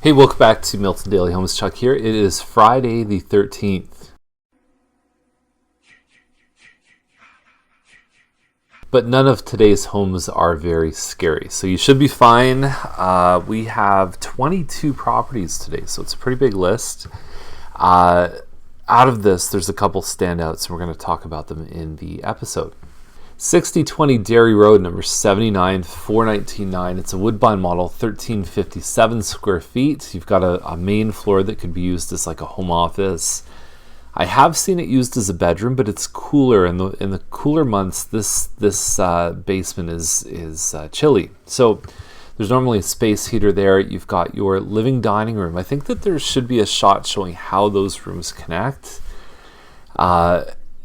Hey, welcome back to Milton Daily Homes. Chuck here. It is Friday the 13th. But none of today's homes are very scary, so you should be fine. We have 22 properties today, so it's a pretty big list. Out of this, there's a couple standouts, and we're going to talk about them in the episode. 6020 Dairy Road, number 79, 419.9. It's a woodbine model, 1357 square feet. You've got a main floor that could be used as like a home office. I have seen it used as a bedroom, but it's cooler. In the cooler months, this basement is chilly. So there's normally a space heater there. You've got your living dining room. I think that there should be a shot showing how those rooms connect.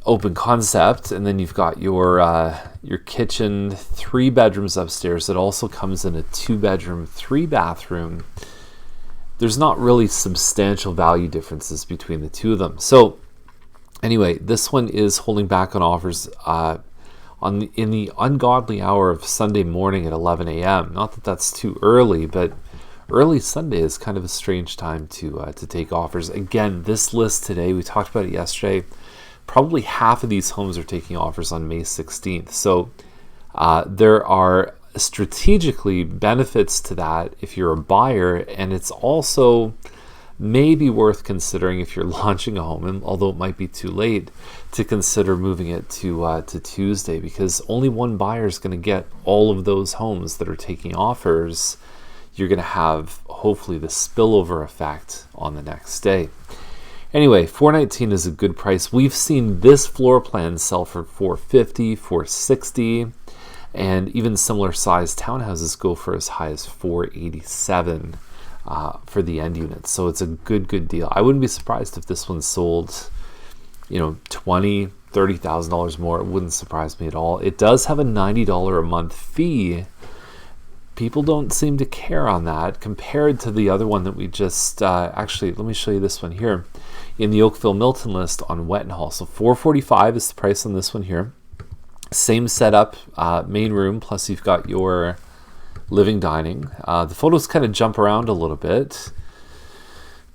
Open concept, and then you've got your kitchen, 3 bedrooms upstairs. It also comes in a 2-bedroom, 3-bathroom. There's not really substantial value differences between the two of them. So anyway, this one is holding back on offers in the ungodly hour of Sunday morning at 11 a.m. Not that that's too early, but early Sunday is kind of a strange time to take offers. Again, this list today, we talked about it yesterday. Probably half of these homes are taking offers on May 16th. So there are strategically benefits to that if you're a buyer, and it's also maybe worth considering if you're launching a home, and although it might be too late, to consider moving it to Tuesday, because only one buyer is going to get all of those homes that are taking offers. You're going to have hopefully the spillover effect on the next day. Anyway, $419 is a good price. We've seen this floor plan sell for $450, $460, and even similar sized townhouses go for as high as $487 for the end units. So it's a good deal. I wouldn't be surprised if this one sold, $20,000, $30,000 more. It wouldn't surprise me at all. It does have a $90 a month fee. People don't seem to care on that compared to the other one that we just actually, let me show you this one here in the Oakville Milton list on Wettenhall. So $445 is the price on this one here. Same setup, main room, plus you've got your living dining. The photos kind of jump around a little bit.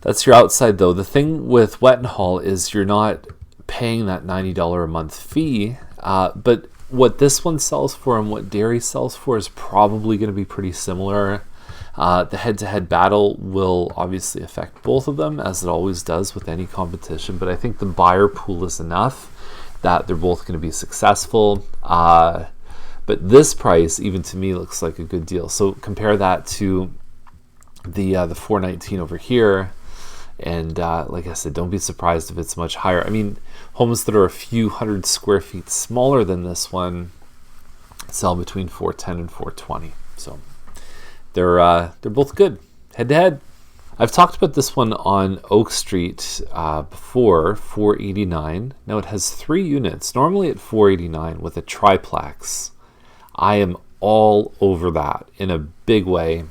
That's your outside though. The thing with Wettenhall is you're not paying that $90 a month fee, but what this one sells for and what Dairy sells for is probably going to be pretty similar. The head-to-head battle will obviously affect both of them, as it always does with any competition, but I think the buyer pool is enough that they're both going to be successful. But this price, even to me, looks like a good deal. So compare that to the $419 over here. And like I said, don't be surprised if it's much higher. I mean, homes that are a few hundred square feet smaller than this one sell between $410 and $420. So they're both good head to head. I've talked about this one on Oak Street before, $489. Now it has 3 units, normally at $489 with a triplex. I am all over that in a big way.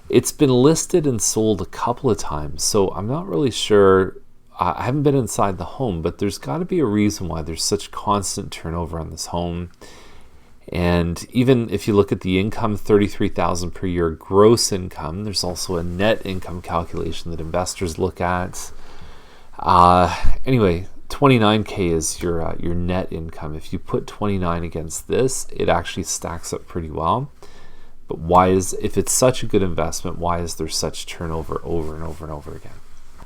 It's been listed and sold a couple of times, so I'm not really sure. I haven't been inside the home, but there's got to be a reason why there's such constant turnover on this home. And even if you look at the income, $33,000 per year gross income, there's also a net income calculation that investors look at. Anyway, $29K is your net income. If you put 29 against this, it actually stacks up pretty well. But if it's such a good investment, why is there such turnover over and over and over again?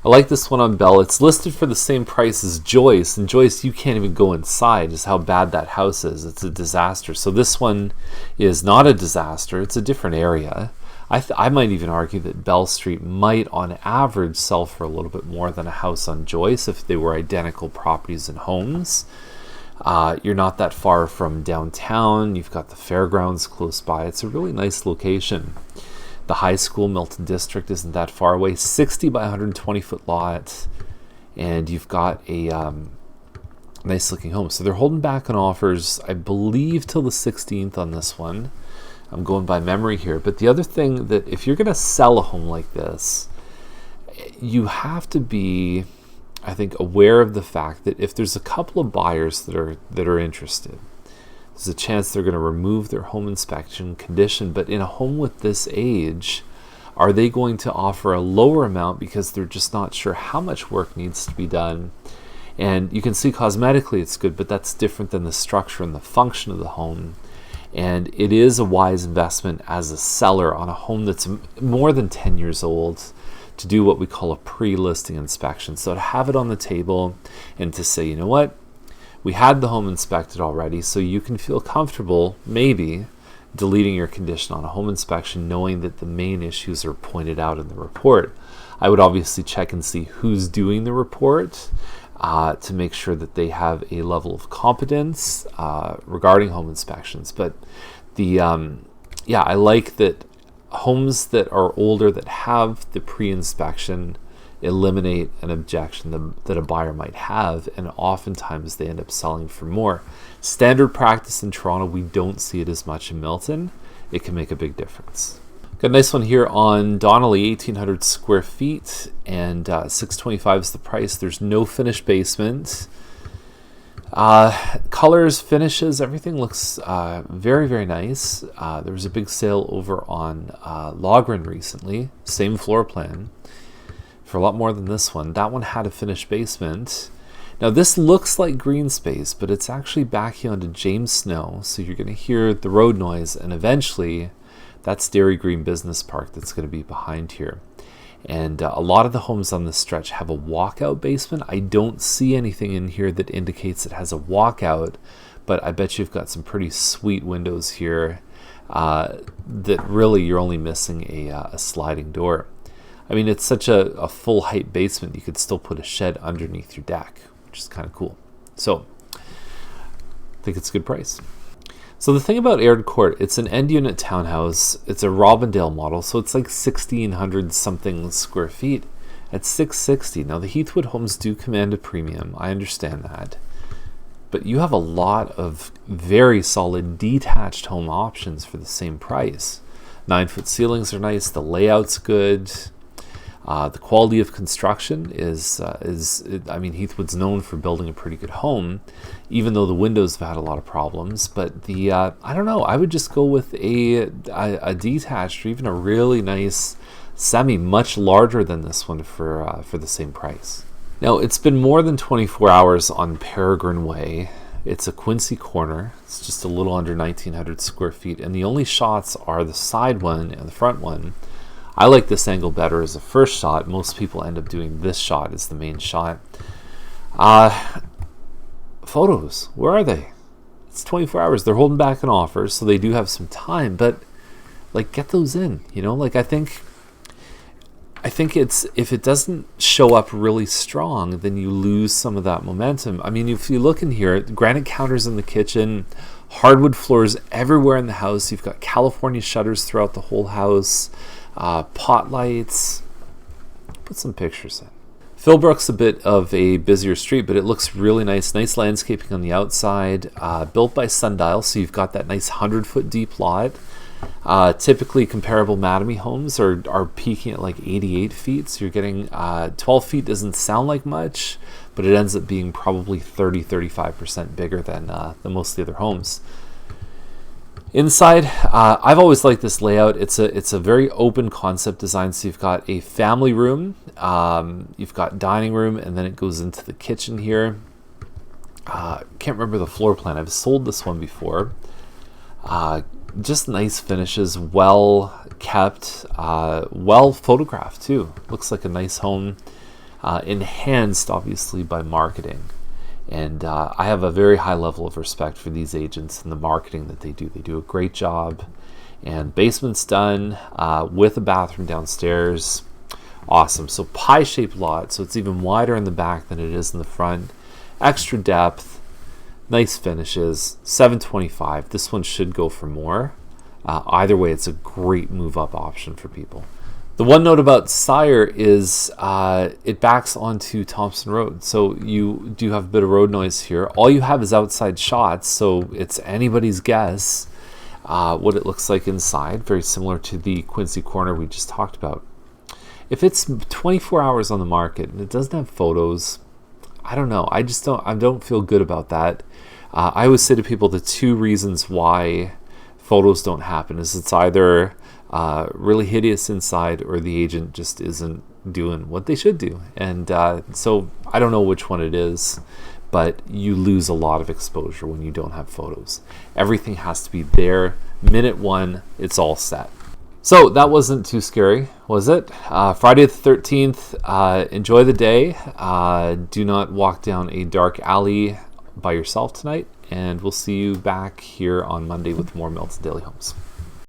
I like this one on Bell. It's listed for the same price as Joyce, and Joyce, you can't even go inside, just how bad that house is. It's a disaster. So this one is not a disaster. It's a different area. I might even argue that Bell Street might, on average, sell for a little bit more than a house on Joyce if they were identical properties and homes. You're not that far from downtown. You've got the fairgrounds close by. It's a really nice location. The high school, Milton District, isn't that far away. 60 by 120 foot lot, and you've got a nice looking home. So they're holding back on offers, I believe, till the 16th on this one. I'm going by memory here. But the other thing, that if you're going to sell a home like this, you have to be, I think, aware of the fact that if there's a couple of buyers that are interested, there's a chance they're going to remove their home inspection condition. But in a home with this age, Are they going to offer a lower amount because they're just not sure how much work needs to be done? And you can see cosmetically it's good, but that's different than the structure and the function of the home. And it is a wise investment as a seller on a home that's more than 10 years old to do what we call a pre-listing inspection. So to have it on the table and to say, you know what, we had the home inspected already, so you can feel comfortable maybe deleting your condition on a home inspection, knowing that the main issues are pointed out in the report. I would obviously check and see who's doing the report to make sure that they have a level of competence regarding home inspections. But I like that homes that are older that have the pre-inspection eliminate an objection that a buyer might have, and oftentimes they end up selling for more. Standard practice in Toronto, we don't see it as much in Milton. It can make a big difference. Got a nice one here on Donnelly, 1,800 square feet, and $625 is the price. There's no finished basement. Colors, finishes, everything looks very, very nice. There was a big sale over on Logren recently, same floor plan, for a lot more than this one. That one had a finished basement. Now this looks like green space, but it's actually backing onto James Snow, so you're going to hear the road noise, and eventually that's Dairy Green Business Park that's going to be behind here. And a lot of the homes on this stretch have a walkout basement. I don't see anything in here that indicates it has a walkout, but I bet you've got some pretty sweet windows here that really you're only missing a sliding door. I mean, it's such a full height basement, you could still put a shed underneath your deck, which is kind of cool. So I think it's a good price. So the thing about Airy Court, it's an end unit townhouse. It's a Robindale model, so it's like 1,600 something square feet at $660. Now the Heathwood homes do command a premium. I understand that. But you have a lot of very solid detached home options for the same price. 9-foot ceilings are nice. The layout's good. The quality of construction is I mean, Heathwood's known for building a pretty good home, even though the windows have had a lot of problems. But the I don't know, I would just go with a detached or even a really nice semi, much larger than this one for the same price. Now, it's been more than 24 hours on Peregrine Way. It's a Quincy corner. It's just a little under 1,900 square feet, and the only shots are the side one and the front one. I like this angle better as a first shot. Most people end up doing this shot as the main shot. Photos, where are they? It's 24 hours. They're holding back on offers, so they do have some time, but like, get those in, you know? Like, I think it's, if it doesn't show up really strong, then you lose some of that momentum. I mean, if you look in here, granite counters in the kitchen, hardwood floors everywhere in the house. You've got California shutters throughout the whole house. Pot lights. Put some pictures in. Philbrook's a bit of a busier street, but it looks really nice. Nice landscaping on the outside. Built by Sundial, so you've got that nice 100-foot deep lot. Typically comparable Mattamy homes are peaking at like 88 feet, so you're getting 12 feet doesn't sound like much, but it ends up being probably 30-35% bigger than most of the other homes. Inside, I've always liked this layout. It's a very open concept design. So you've got a family room, you've got dining room, and then it goes into the kitchen here. Can't remember the floor plan. I've sold this one before. Just nice finishes, well kept, well photographed too. Looks like a nice home, enhanced obviously by marketing. And I have a very high level of respect for these agents and the marketing that they do. They do a great job. And basement's done with a bathroom downstairs. Awesome. So pie-shaped lot. So it's even wider in the back than it is in the front. Extra depth. Nice finishes. $725. This one should go for more. Either way, it's a great move-up option for people. The one note about Sire is it backs onto Thompson Road, so you do have a bit of road noise here. All you have is outside shots, so it's anybody's guess what it looks like inside, very similar to the Quincy corner we just talked about. If it's 24 hours on the market and it doesn't have photos, I don't know. I don't feel good about that. I always say to people the two reasons why photos don't happen is it's either really hideous inside, or the agent just isn't doing what they should do. And so I don't know which one it is, but you lose a lot of exposure when you don't have photos. Everything has to be there. Minute one, it's all set. So that wasn't too scary, was it? Friday the 13th, enjoy the day. Do not walk down a dark alley by yourself tonight, and we'll see you back here on Monday with more Milton Daily Homes.